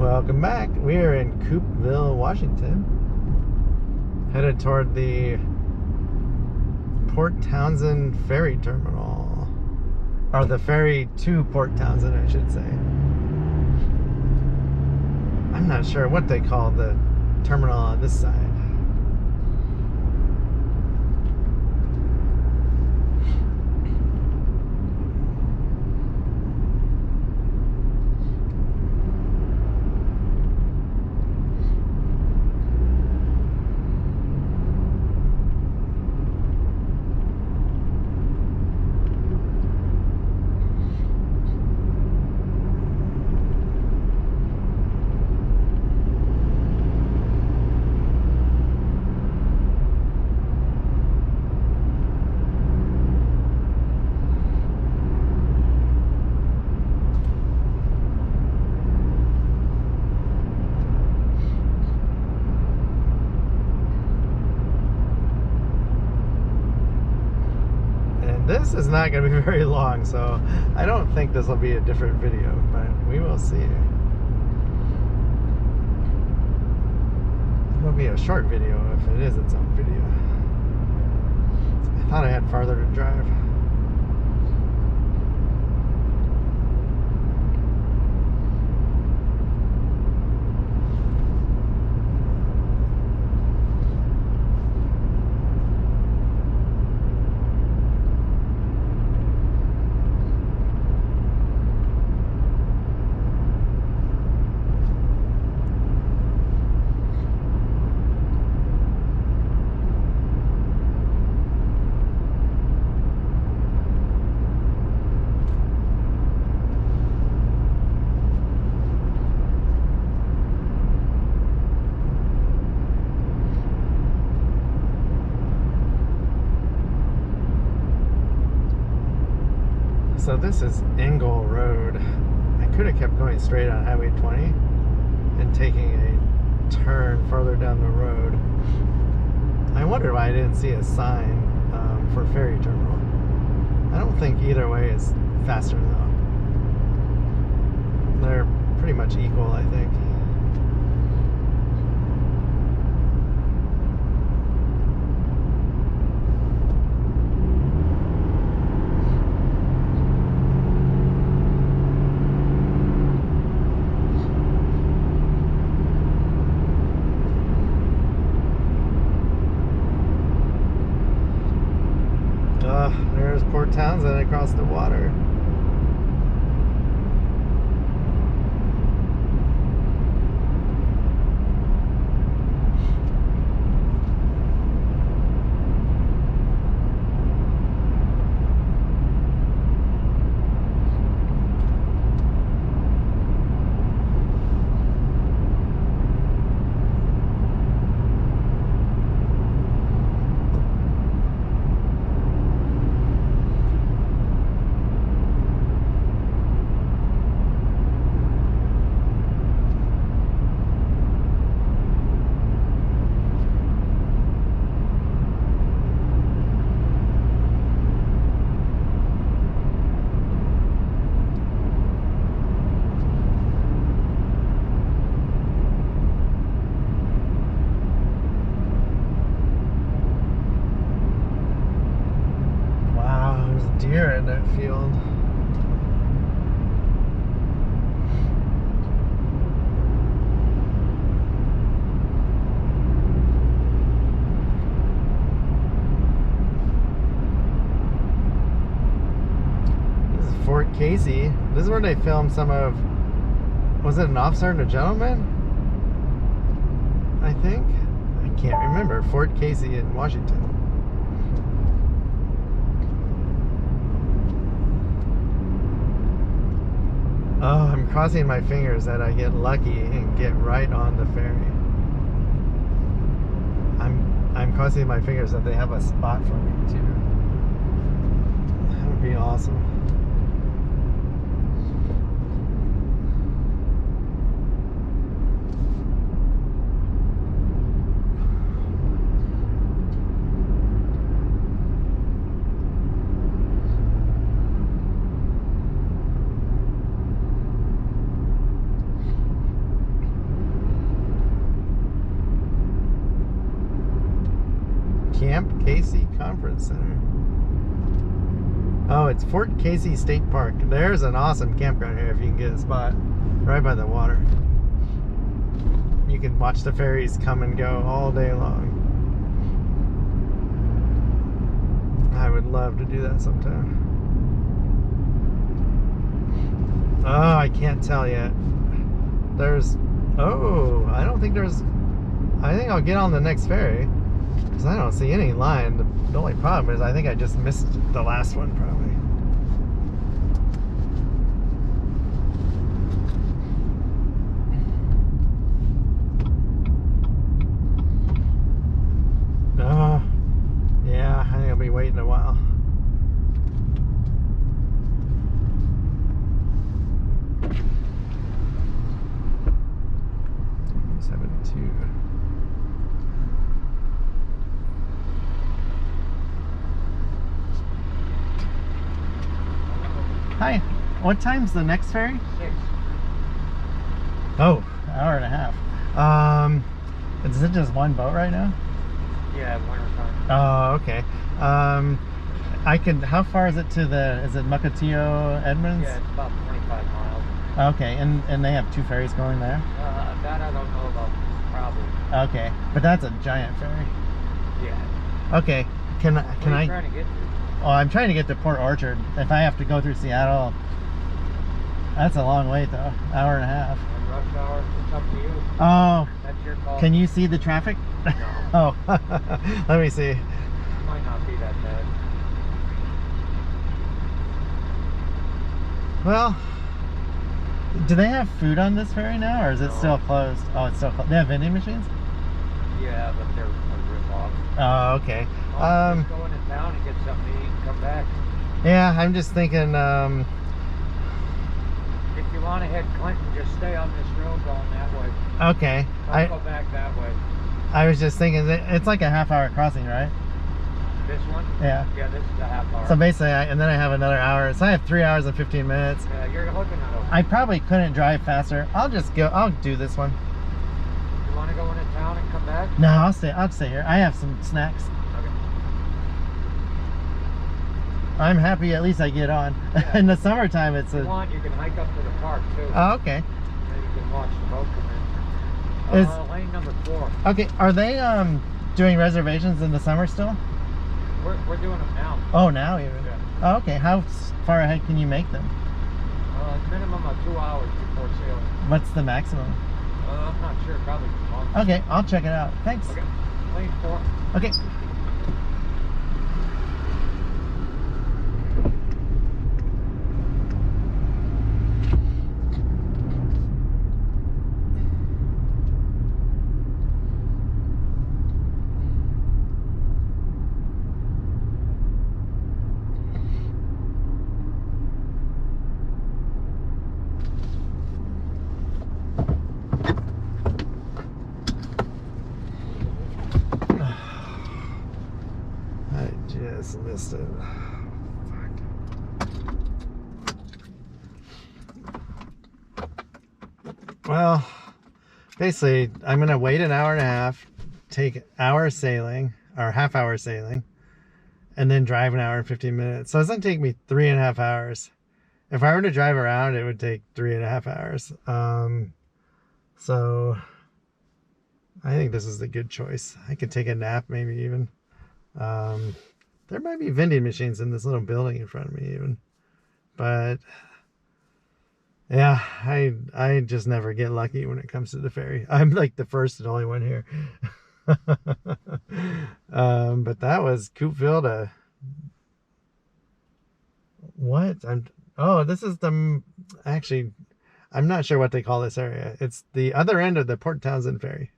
Welcome back. We are in Coupeville, Washington, headed toward the Port Townsend Ferry Terminal, or the ferry to Port Townsend, I should say. I'm not sure what they call the terminal on this side. This is not going to be very long, so I don't think this will be a different video, but we will see. It'll be a short video if it is its own video. I thought I had farther to drive. So this is Engle Road. I could have kept going straight on Highway 20 and taking a turn further down the road. I wonder why I didn't see a sign for ferry terminal. I don't think either way is faster though. They're pretty much equal, I think. There's Port Townsend across the water. Deer in that field. This is Fort Casey. This is where they filmed some of, was it An Officer and a Gentleman? I think. I can't remember. Fort Casey in Washington. Oh, I'm crossing my fingers that I get lucky and get right on the ferry. I'm crossing my fingers that they have a spot for me too. That would be awesome. Casey Conference Center. Oh, it's Fort Casey State Park. There's an awesome campground here if you can get a spot right by the water. You can watch the ferries come and go all day long. I would love to do that sometime. Oh, I can't tell yet. I don't think there's, I think I'll get on the next ferry because I don't see any line. The only problem is I think I just missed the last one probably. Yeah, I think I'll be waiting a while. Hi, what time's the next ferry? 6. Oh, hour and a half. Is it just one boat right now? Yeah, winter time. Oh, okay. How far is it to is it Mukilteo, Edmonds? Yeah, it's about 25 miles. Okay, and they have 2 ferries going there? That I don't know about, probably. Okay, but that's a giant ferry. Yeah. Okay, can I? Where are you trying to get to? Oh, I'm trying to get to Port Orchard. If I have to go through Seattle, that's a long wait though. Hour and a half. And rush hour, it's up to you. Oh. That's your call. Can you see the traffic? No. Oh. Let me see. It might not be that bad. Well, do they have food on this ferry now, or is it still closed? Oh, it's still closed. They have vending machines? Yeah, but they're a rip-off. Oh, okay. Just go into town and get something to eat and come back. Yeah, I'm just thinking, if you want to head Clinton, just stay on this road going that way. Okay. Don't go back that way. I was just thinking, it's like a half-hour crossing, right? This one? Yeah. Yeah, this is a half hour. So basically, and then I have another hour. So I have 3 hours and 15 minutes. Yeah, you're looking at it. I probably couldn't drive faster. I'll do this one. You want to go into town and come back? No, I'll stay here. I have some snacks. Okay. I'm happy at least I get on. Yeah. In the summertime, it's If you want, you can hike up to the park too. Oh, okay. Then you can watch the boat come in. Lane number 4. Okay, are they doing reservations in the summer still? We're doing them now. Oh, now even? Yeah. Oh, okay. How far ahead can you make them? Minimum of 2 hours before sailing. What's the maximum? I'm not sure, probably 2 months. Okay, I'll check it out. Thanks. Okay. Lane 4. Okay. Just missed it. Fuck. Well, basically, I'm gonna wait an hour and a half, take hour sailing or half-hour sailing, and then drive an hour and 15 minutes. So it's gonna take me 3.5 hours. If I were to drive around, it would take 3.5 hours. So I think this is a good choice. I could take a nap, maybe even. There might be vending machines in this little building in front of me even. But yeah, I just never get lucky when it comes to the ferry. I'm like the first and only one here. But that was Coupeville to what? This is actually, I'm not sure what they call this area. It's the other end of the Port Townsend ferry.